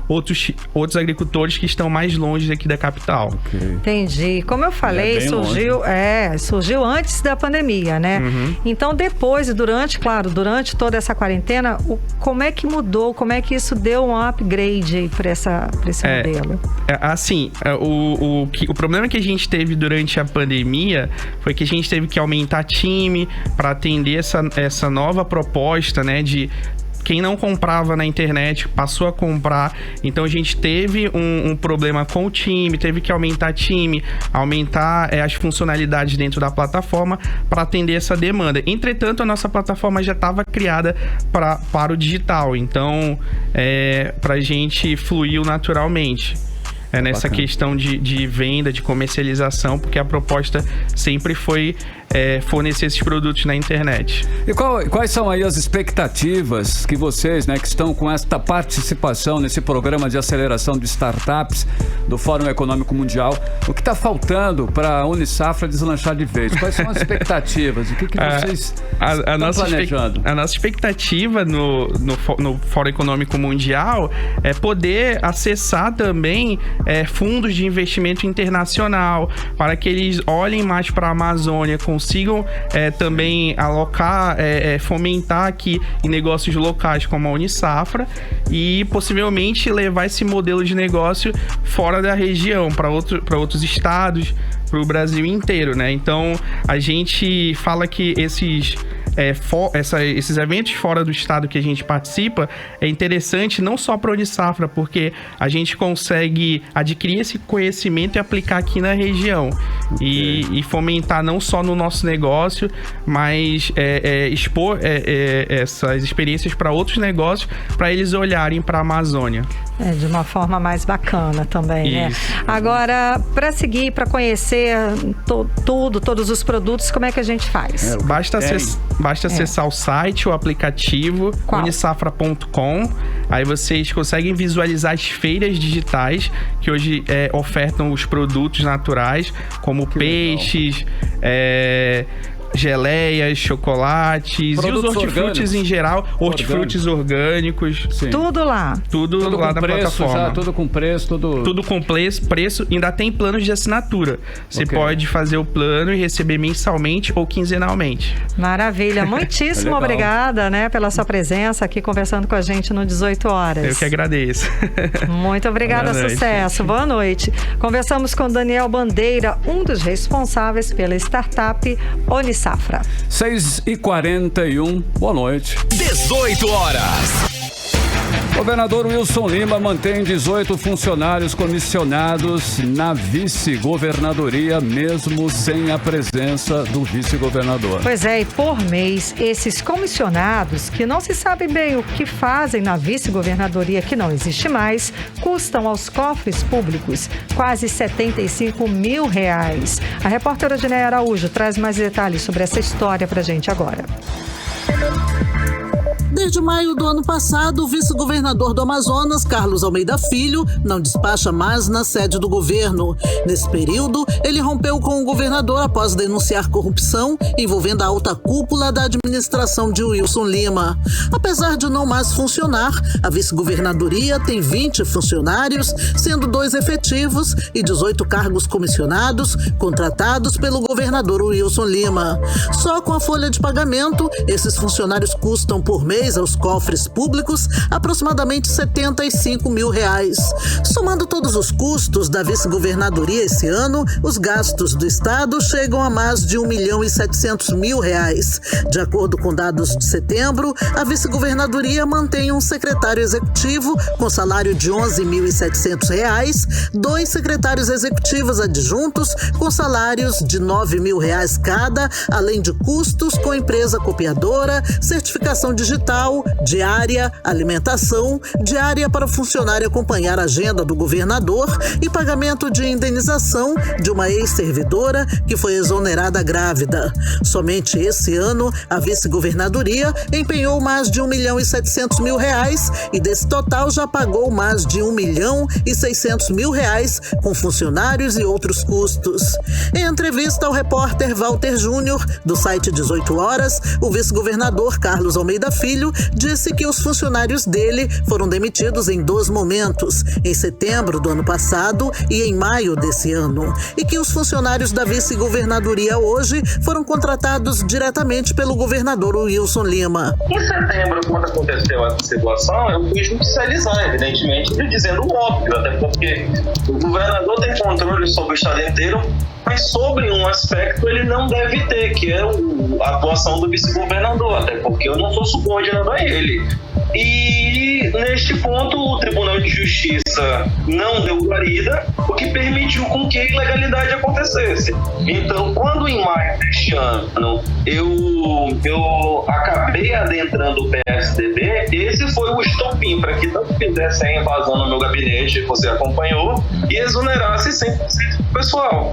outros agricultores que estão mais longe aqui da capital. Okay. Entendi. Como eu falei, surgiu antes da pandemia, né? Então, depois e durante toda essa quarentena, como é que mudou? Como é que isso deu um upgrade para esse modelo? O problema que a gente teve durante a pandemia foi que a gente teve que aumentar time para atender essa nova proposta, né, de quem não comprava na internet passou a comprar. Então a gente teve um problema com o time, teve que aumentar time, aumentar as funcionalidades dentro da plataforma para atender essa demanda. Entretanto, a nossa plataforma já estava criada para o digital, então para a gente fluiu naturalmente. Nessa questão de venda, de comercialização, porque a proposta sempre foi fornecer esses produtos na internet. E quais são aí as expectativas que vocês, né, que estão com esta participação nesse programa de aceleração de startups do Fórum Econômico Mundial? O que está faltando para a Unisafra deslanchar de vez? Quais são as expectativas? O que vocês estão planejando? A nossa expectativa no Fórum Econômico Mundial é poder acessar também fundos de investimento internacional, para que eles olhem mais para a Amazônia, consigam também alocar, fomentar aqui em negócios locais como a Unisafra e possivelmente levar esse modelo de negócio fora da região, para outros estados, para o Brasil inteiro, né? Então, a gente fala que esses eventos fora do estado que a gente participa é interessante não só para a Unisafra, porque a gente consegue adquirir esse conhecimento e aplicar aqui na região e fomentar não só no nosso negócio, mas expor essas experiências para outros negócios, para eles olharem para a Amazônia. De uma forma mais bacana também, isso, né? Agora, para seguir, para conhecer todos os produtos, como é que a gente faz? Basta acessar o site, o aplicativo, unisafra.com. Aí vocês conseguem visualizar as feiras digitais que hoje ofertam os produtos naturais, como peixes, geleias, chocolates, produtos e os hortifrutis em geral, hortifrutis orgânicos. Sim. Tudo lá. Tudo lá na plataforma. Tudo com preço, tudo com preço. Ainda tem planos de assinatura. Você pode fazer o plano e receber mensalmente ou quinzenalmente. Maravilha. Muitíssimo obrigada, né, pela sua presença aqui conversando com a gente no 18 horas. Eu que agradeço. Muito obrigada, sucesso. Boa noite. Conversamos com Daniel Bandeira, um dos responsáveis pela startup Unisafra. 6h41, boa noite. 18 horas. Governador Wilson Lima mantém 18 funcionários comissionados na vice-governadoria, mesmo sem a presença do vice-governador. Pois é, e por mês, esses comissionados, que não se sabe bem o que fazem na vice-governadoria, que não existe mais, custam aos cofres públicos quase R$75 mil. A repórter Odinei Araújo traz mais detalhes sobre essa história pra gente agora. Desde maio do ano passado, o vice-governador do Amazonas, Carlos Almeida Filho, não despacha mais na sede do governo. Nesse período, ele rompeu com o governador após denunciar corrupção envolvendo a alta cúpula da administração de Wilson Lima. Apesar de não mais funcionar, a vice-governadoria tem 20 funcionários, sendo 2 efetivos e 18 cargos comissionados contratados pelo governador Wilson Lima. Só com a folha de pagamento, esses funcionários custam por mês mês aos cofres públicos aproximadamente R$75 mil. Somando todos os custos da vice-governadoria esse ano, os gastos do Estado chegam a mais de R$1.700.000. De acordo com dados de setembro, a vice-governadoria mantém um secretário executivo com salário de R$11.700, 2 secretários executivos adjuntos com salários de R$9.000 cada, além de custos com empresa copiadora, certificação digital, diária, alimentação, diária para o funcionário acompanhar a agenda do governador e pagamento de indenização de uma ex-servidora que foi exonerada grávida. Somente esse ano, a vice-governadoria empenhou mais de R$1.700.000 e desse total já pagou mais de R$1.600.000 com funcionários e outros custos. Em entrevista ao repórter Walter Júnior, do site 18 Horas, o vice-governador Carlos Almeida Filho disse que os funcionários dele foram demitidos em 2 momentos, em setembro do ano passado e em maio desse ano, e que os funcionários da vice-governadoria hoje foram contratados diretamente pelo governador Wilson Lima. Em setembro, quando aconteceu essa situação, eu fui judicializar, evidentemente, dizendo o óbvio, até porque o governador tem controle sobre o estado inteiro, mas sobre um aspecto ele não deve ter, que é a atuação do vice-governador, até porque eu não sou subordinado a ele. E neste ponto o Tribunal de Justiça não deu guarida, o que permitiu com que a ilegalidade acontecesse. Então, quando em maio deste ano eu acabei adentrando o PSDB, esse foi o estopim para que não fizesse a invasão no meu gabinete, que você acompanhou, e exonerasse 100% do pessoal.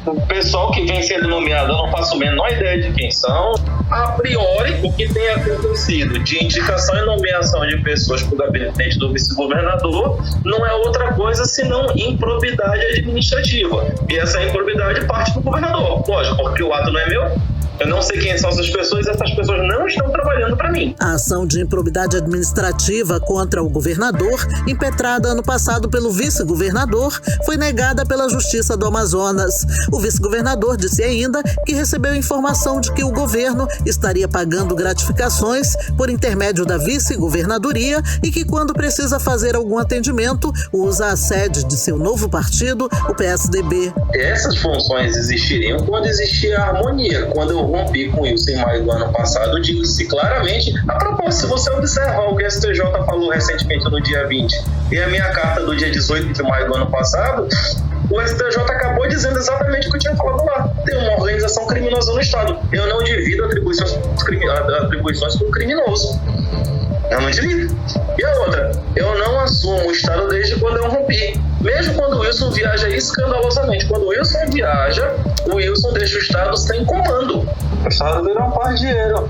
O pessoal que vem sendo nomeado, eu não faço a menor ideia de quem são. A priori, o que tem acontecido de indicação e nomeação de pessoas para o gabinete do vice-governador não é outra coisa senão improbidade administrativa. E essa improbidade parte do governador. Lógico, porque o ato não é meu. Eu não sei quem são essas pessoas e essas pessoas não estão trabalhando para mim. A ação de improbidade administrativa contra o governador, impetrada ano passado pelo vice-governador, foi negada pela Justiça do Amazonas. O vice-governador disse ainda que recebeu informação de que o governo estaria pagando gratificações por intermédio da vice-governadoria e que, quando precisa fazer algum atendimento, usa a sede de seu novo partido, o PSDB. Essas funções existiriam quando existia a harmonia. Quando eu rompi com isso em maio do ano passado, disse claramente, a propósito, se você observar o que o STJ falou recentemente no dia 20 e a minha carta do dia 18 de maio do ano passado, o STJ acabou dizendo exatamente o que eu tinha falado lá. Tem uma organização criminosa no Estado. Eu não divido atribuições com o criminoso. Eu não divido. E a outra, eu não assumo o Estado desde quando eu rompi. Mesmo quando o Wilson viaja escandalosamente. Quando o Wilson viaja, o Wilson deixa o Estado sem comando. O Estado virou um pardieiro.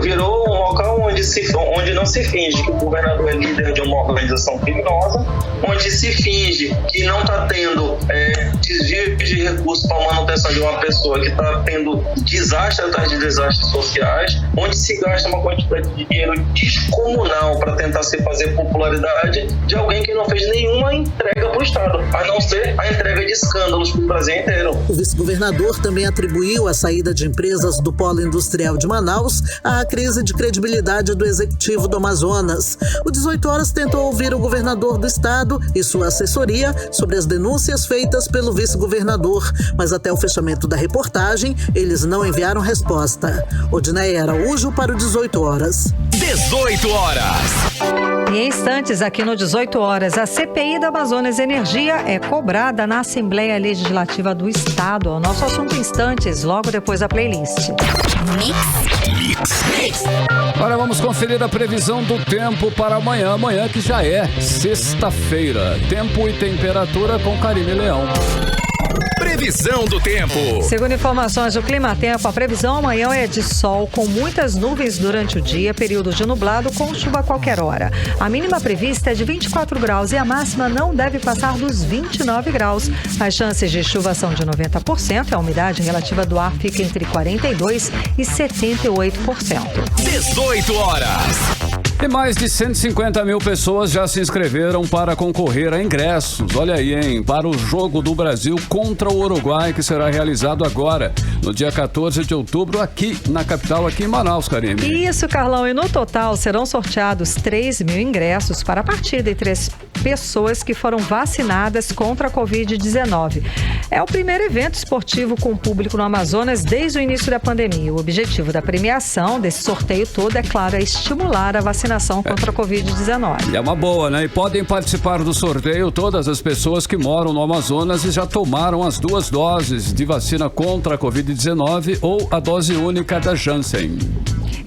Virou um local onde não se finge que o governador é líder de uma organização criminosa, onde se finge que não está tendo desvio de recursos para a manutenção de uma pessoa que está tendo desastre atrás de desastres sociais, onde se gasta uma quantidade de dinheiro descomunal para tentar se fazer popularidade de alguém que não fez nenhuma entrega para o Estado, a não ser a entrega de escândalos para o Brasil inteiro. O vice-governador também atribuiu a saída de empresas do polo industrial de Manaus à crise de credibilidade do executivo do Amazonas. O 18 Horas tentou ouvir o governador do estado e sua assessoria sobre as denúncias feitas pelo vice-governador, mas até o fechamento da reportagem, eles não enviaram resposta. Odineia Araújo para o 18 Horas. 18 horas. E em instantes, aqui no 18 Horas, a CPI da Amazonas Energia é cobrada na Assembleia Legislativa do Estado. O nosso assunto em instantes, logo depois da playlist. Agora vamos conferir a previsão do tempo para amanhã. Amanhã que já é sexta-feira. Tempo e temperatura com Karine Leão. Previsão do tempo. Segundo informações do Climatempo, a previsão amanhã é de sol com muitas nuvens durante o dia, período de nublado com chuva a qualquer hora. A mínima prevista é de 24 graus e a máxima não deve passar dos 29 graus. As chances de chuva são de 90%, a umidade relativa do ar fica entre 42% e 78%. 18 horas. E mais de 150 mil pessoas já se inscreveram para concorrer a ingressos. Olha aí, hein? Para o jogo do Brasil contra o Uruguai, que será realizado agora, no dia 14 de outubro, aqui na capital, aqui em Manaus, Karine. Isso, Carlão. E no total serão sorteados 3 mil ingressos para a partida entre as pessoas que foram vacinadas contra a Covid-19. É o primeiro evento esportivo com público no Amazonas desde o início da pandemia. O objetivo da premiação desse sorteio todo, é claro, é estimular a vacinação contra a Covid-19. E é uma boa, né? E podem participar do sorteio todas as pessoas que moram no Amazonas e já tomaram as 2 doses de vacina contra a Covid-19 ou a dose única da Janssen.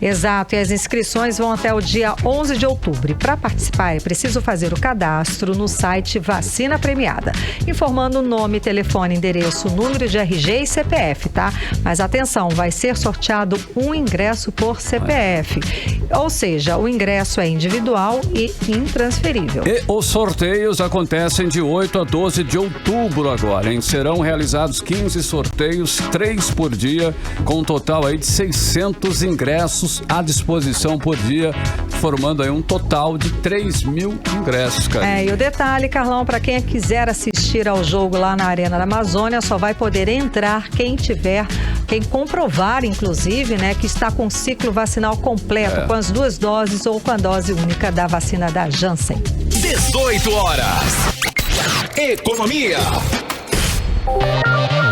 Exato, e as inscrições vão até o dia 11 de outubro. E para participar é preciso fazer o cadastro no site Vacina Premiada, informando nome, telefone, endereço, número de RG e CPF, tá? Mas atenção, vai ser sorteado um ingresso por CPF. Ou seja, o ingresso é individual e intransferível. E os sorteios acontecem de 8 a 12 de outubro agora, hein? Serão realizados 15 sorteios, 3 por dia, com um total aí de 600 ingressos à disposição por dia, formando aí um total de 3 mil ingressos, cara. E o detalhe, Carlão, para quem quiser assistir ao jogo lá na Arena da Amazônia, só vai poder entrar quem comprovar, inclusive, né, que está com o ciclo vacinal completo, com as 2 doses ou com a dose única da vacina da Janssen. 18 horas. Economia.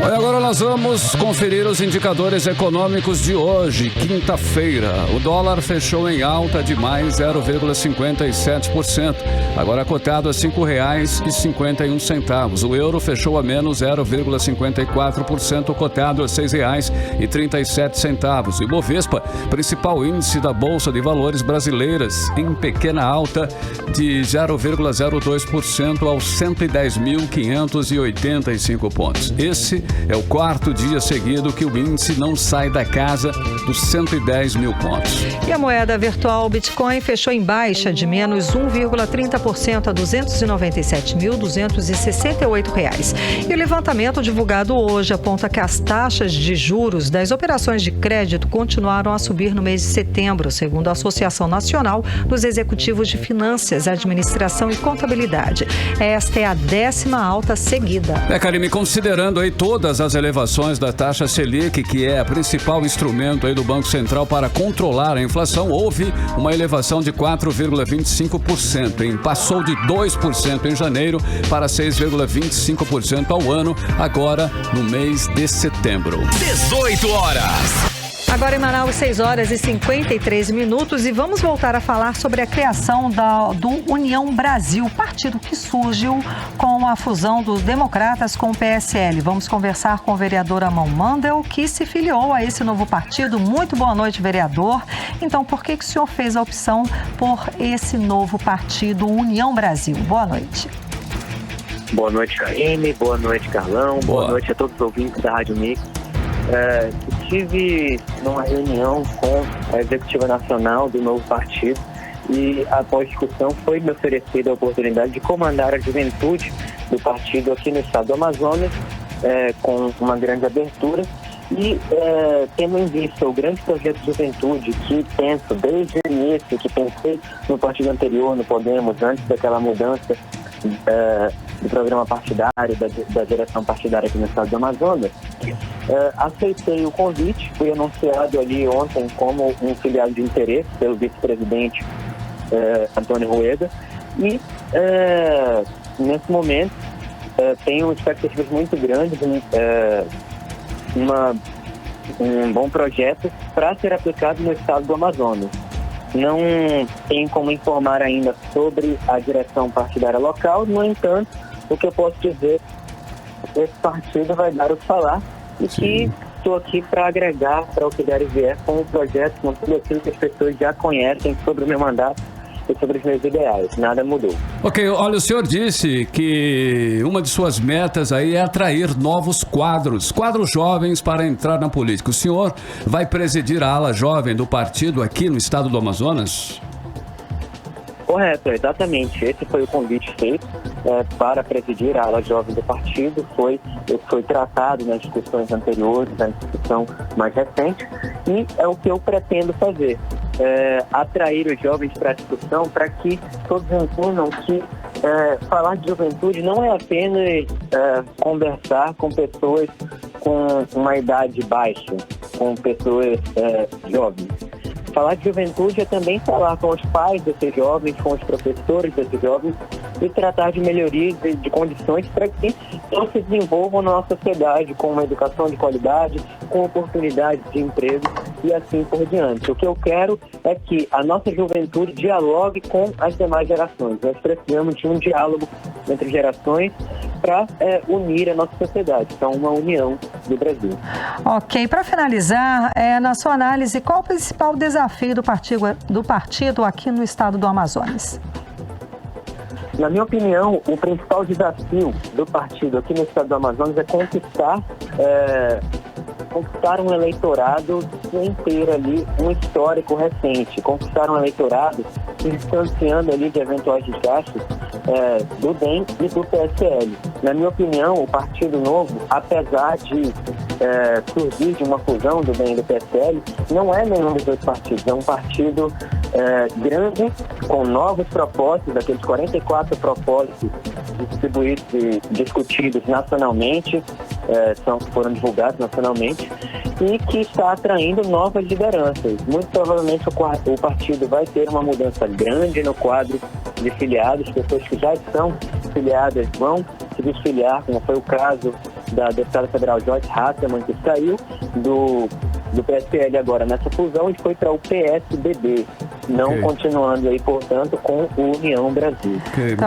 Agora nós vamos conferir os indicadores econômicos de hoje, quinta-feira. O dólar fechou em alta de mais 0,57%, agora cotado a R$ 5,51. O euro fechou a menos 0,54%, cotado a R$ 6,37. E o Bovespa, principal índice da Bolsa de Valores brasileiras, em pequena alta de 0,02% aos 110.585 pontos. Esse é o 4º dia seguido que o índice não sai da casa dos 110 mil pontos. E a moeda virtual Bitcoin fechou em baixa de menos 1,30% a R$ 297.268. E o levantamento divulgado hoje aponta que as taxas de juros das operações de crédito continuaram a subir no mês de setembro, segundo a Associação Nacional dos Executivos de Finanças, Administração e Contabilidade. Esta é a 10ª alta seguida. Karine, considerando aí todas as elevações da taxa Selic, que é o principal instrumento aí do Banco Central para controlar a inflação, houve uma elevação de 4,25%, passou de 2% em janeiro para 6,25% ao ano, agora no mês de setembro. 18 horas. Agora em Manaus, 6 horas e 53 minutos, e vamos voltar a falar sobre a criação do União Brasil, partido que surgiu com a fusão dos democratas com o PSL. Vamos conversar com o vereador Amon Mandel, que se filiou a esse novo partido. Muito boa noite, vereador. Então, por que o senhor fez a opção por esse novo partido, União Brasil? Boa noite. Boa noite, Karine. Boa noite, Carlão. Boa noite a todos os ouvintes da Rádio Mix. Estive numa reunião com a Executiva Nacional do novo partido e, após discussão, foi me oferecida a oportunidade de comandar a juventude do partido aqui no estado do Amazonas, com uma grande abertura e tendo em vista o grande projeto de juventude que penso desde o início, que pensei no partido anterior, no Podemos, antes daquela mudança do programa partidário, da direção partidária aqui no estado do Amazonas, aceitei o convite, fui anunciado ali ontem como um filiado de interesse pelo vice-presidente Antônio Rueda e nesse momento tenho expectativas muito grandes, um bom projeto para ser aplicado no estado do Amazonas. Não tenho como informar ainda sobre a direção partidária local, no entanto, o que eu posso dizer, esse partido vai dar o que falar e que estou aqui para agregar para o que der e vier com o projeto, com tudo aquilo que as pessoas já conhecem sobre o meu mandato e sobre os meus ideais. Nada mudou. Ok, olha, o senhor disse que uma de suas metas aí é atrair novos quadros jovens para entrar na política. O senhor vai presidir a ala jovem do partido aqui no estado do Amazonas? Correto, exatamente. Esse foi o convite feito para presidir a ala jovem do partido. Foi tratado nas discussões anteriores, na discussão mais recente, e é o que eu pretendo fazer. atrair os jovens para a discussão, para que todos entendam que falar de juventude não é apenas conversar com pessoas com uma idade baixa, com pessoas jovens. Falar de juventude é também falar com os pais desses jovens, com os professores desses jovens e tratar de melhorias de condições para que eles se desenvolvam na nossa sociedade com uma educação de qualidade, com oportunidades de emprego e assim por diante. O que eu quero é que a nossa juventude dialogue com as demais gerações. Nós precisamos de um diálogo entre gerações para unir a nossa sociedade, então uma união do Brasil. Ok, para finalizar, na sua análise, qual o principal desafio do partido aqui no estado do Amazonas? Na minha opinião, o principal desafio do partido aqui no estado do Amazonas é conquistar um eleitorado sem ter ali um histórico recente, conquistar um eleitorado se distanciando ali de eventuais desgastes do DEM e do PSL. Na minha opinião, o Partido Novo, apesar de surgir de uma fusão do DEM e do PSL, não é nenhum dos dois partidos, é um partido grande, com novos propósitos, aqueles 44 propósitos distribuídos e discutidos nacionalmente, foram divulgados nacionalmente, e que está atraindo novas lideranças. Muito provavelmente o partido vai ter uma mudança grande no quadro de filiados, pessoas que já estão filiadas vão se desfiliar, como foi o caso da deputada federal Joyce Hasselmann, que saiu do PSL agora nessa fusão e foi para o PSDB, não continuando aí, portanto, com o União Brasil.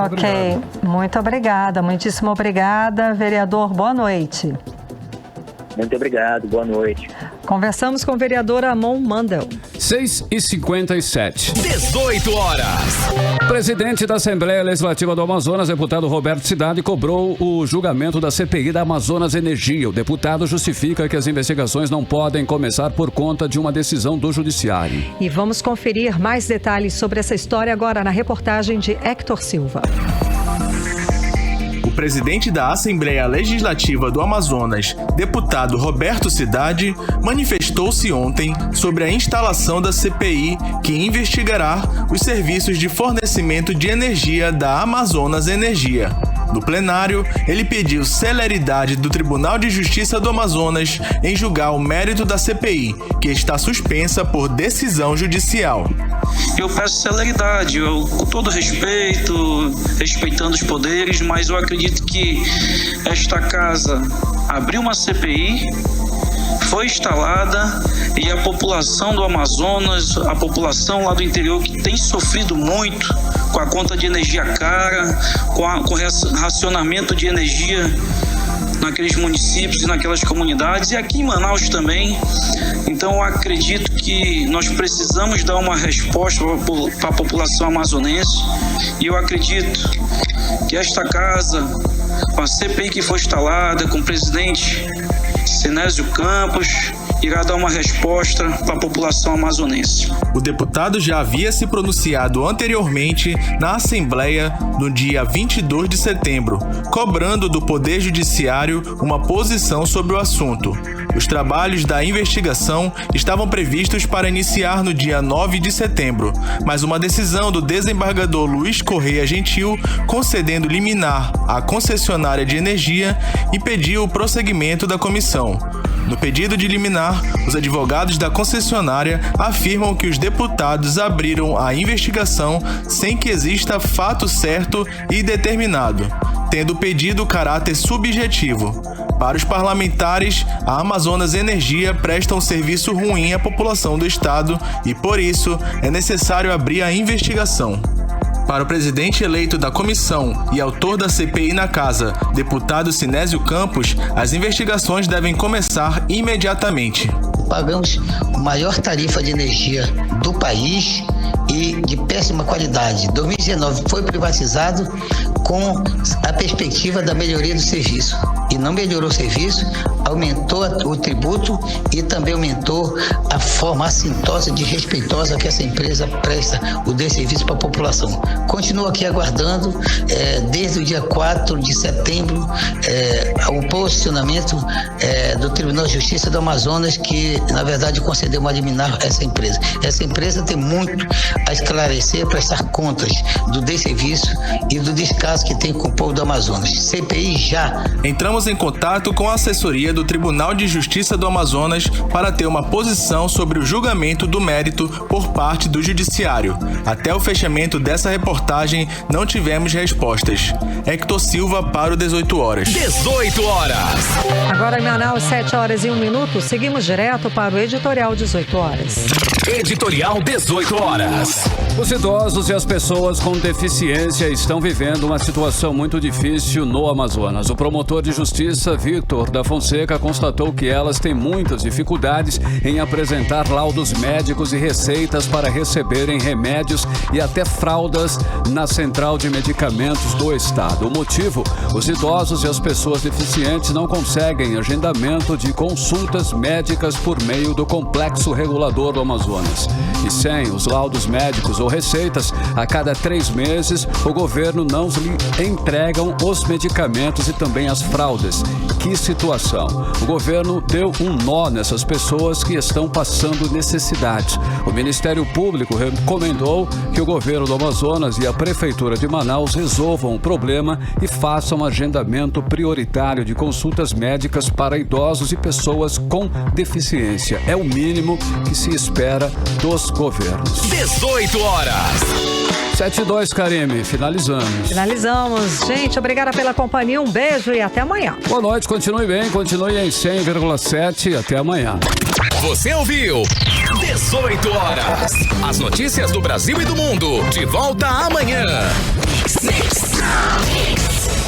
Ok, muito obrigada, muitíssimo obrigada, vereador, boa noite. Muito obrigado, boa noite. Conversamos com o vereador Amon Mandel. 6h57. 18 horas. O presidente da Assembleia Legislativa do Amazonas, deputado Roberto Cidade, cobrou o julgamento da CPI da Amazonas Energia. O deputado justifica que as investigações não podem começar por conta de uma decisão do judiciário. E vamos conferir mais detalhes sobre essa história agora na reportagem de Hector Silva. O presidente da Assembleia Legislativa do Amazonas, deputado Roberto Cidade, manifestou-se ontem sobre a instalação da CPI que investigará os serviços de fornecimento de energia da Amazonas Energia. No plenário, ele pediu celeridade do Tribunal de Justiça do Amazonas em julgar o mérito da CPI, que está suspensa por decisão judicial. Eu peço celeridade, com todo respeito, respeitando os poderes, mas eu acredito que esta casa abriu uma CPI, foi instalada e a população do Amazonas, a população lá do interior que tem sofrido muito com a conta de energia cara, com o racionamento de energia naqueles municípios e naquelas comunidades e aqui em Manaus também. Então eu acredito que nós precisamos dar uma resposta para a população amazonense e eu acredito que esta casa, com a CPI que foi instalada, com o presidente Sinésio Campos, irá dar uma resposta para a população amazonense. O deputado já havia se pronunciado anteriormente na Assembleia no dia 22 de setembro, cobrando do Poder Judiciário uma posição sobre o assunto. Os trabalhos da investigação estavam previstos para iniciar no dia 9 de setembro, mas uma decisão do desembargador Luiz Correia Gentil, concedendo liminar à concessionária de energia, impediu o prosseguimento da comissão. No pedido de liminar, os advogados da concessionária afirmam que os deputados abriram a investigação sem que exista fato certo e determinado, tendo o pedido caráter subjetivo. Para os parlamentares, a Amazonas Energia presta um serviço ruim à população do estado e, por isso, é necessário abrir a investigação. Para o presidente eleito da comissão e autor da CPI na casa, deputado Sinésio Campos, as investigações devem começar imediatamente. Pagamos a maior tarifa de energia do país e de péssima qualidade. 2019 foi privatizado com a perspectiva da melhoria do serviço. e não melhorou o serviço, aumentou o tributo e também aumentou a forma assintosa e desrespeitosa que essa empresa presta o desserviço para a população. Continuo aqui aguardando, desde o dia 4 de setembro, o posicionamento do Tribunal de Justiça do Amazonas, que, na verdade, concedeu uma liminar a essa empresa. Essa empresa tem muito a esclarecer, prestar contas do desserviço e do descaso que tem com o povo do Amazonas. CPI já. Entramos em contato com a assessoria do Tribunal de Justiça do Amazonas para ter uma posição sobre o julgamento do mérito por parte do Judiciário. Até o fechamento dessa reportagem, não tivemos respostas. Hector Silva para o 18 horas. 18 horas. Agora em Manaus, 7 horas e 1 minuto. Seguimos direto para o editorial 18 horas. Editorial 18 horas. Os idosos e as pessoas com deficiência estão vivendo uma situação muito difícil no Amazonas. O promotor de justiça, Victor da Fonseca, constatou que elas têm muitas dificuldades em apresentar laudos médicos e receitas para receberem remédios e até fraldas na Central de Medicamentos do Estado. O motivo? Os idosos e as pessoas deficientes não conseguem agendamento de consultas médicas por meio do Complexo Regulador do Amazonas. E sem os laudos médicos ou receitas, a cada 3 meses, o governo não lhe entregam os medicamentos e também as fraldas. Que situação! O governo deu um nó nessas pessoas que estão passando necessidade. O Ministério Público recomendou que o governo do Amazonas e a Prefeitura de Manaus resolvam o problema e façam um agendamento prioritário de consultas médicas para idosos e pessoas com deficiência. É o mínimo que se espera dos governos. 18 horas. 7-2, Karime. Finalizamos. Gente, obrigada pela companhia. Um beijo e até amanhã. Boa noite, continue bem. Continue em 100,7. Até amanhã. Você ouviu 18 horas. As notícias do Brasil e do mundo. De volta amanhã.